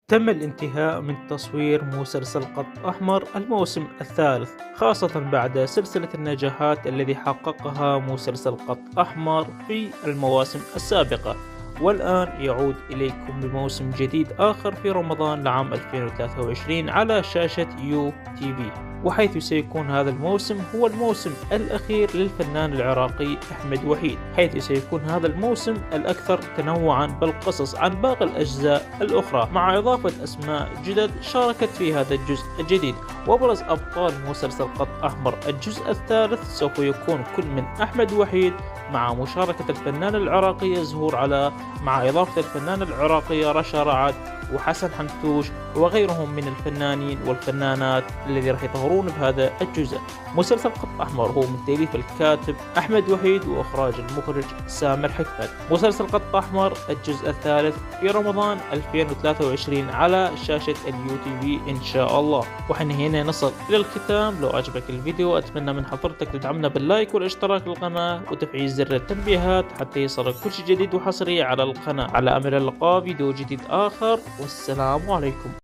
تم الانتهاء من تصوير مسلسل قط أحمر الموسم الثالث، خاصة بعد سلسلة النجاحات الذي حققها مسلسل قط أحمر في المواسم السابقة. والآن يعود إليكم بموسم جديد آخر في رمضان لعام 2023 على شاشة يو تي في، وحيث سيكون هذا الموسم هو الموسم الأخير للفنان العراقي أحمد وحيد، حيث سيكون هذا الموسم الأكثر تنوعا بالقصص عن باقي الأجزاء الأخرى، مع إضافة أسماء جدد شاركت في هذا الجزء الجديد. وأبرز أبطال مسلسل قط أحمر الجزء الثالث سوف يكون كل من أحمد وحيد، مع مشاركة الفنانة العراقية زهور علاء، مع إضافة الفنانة العراقية رشا رعد وحسن حنتوش وغيرهم من الفنانين والفنانات الذي راح يظهرون بهذا الجزء. مسلسل خط أحمر هو من تأليف الكاتب أحمد وحيد وإخراج المخرج سامر حكمت. مسلسل خط أحمر الجزء الثالث في رمضان 2023 على شاشة اليو تي في إن شاء الله. وحين هنا نصل إلى الختام. لو عجبك الفيديو أتمنى من حضرتك تدعمنا باللايك والاشتراك بالقناة وتفعيل زر التنبيهات حتى يصلك كل شيء جديد وحصري على القناة. على أمل اللقاء فيديو جديد آخر، والسلام عليكم.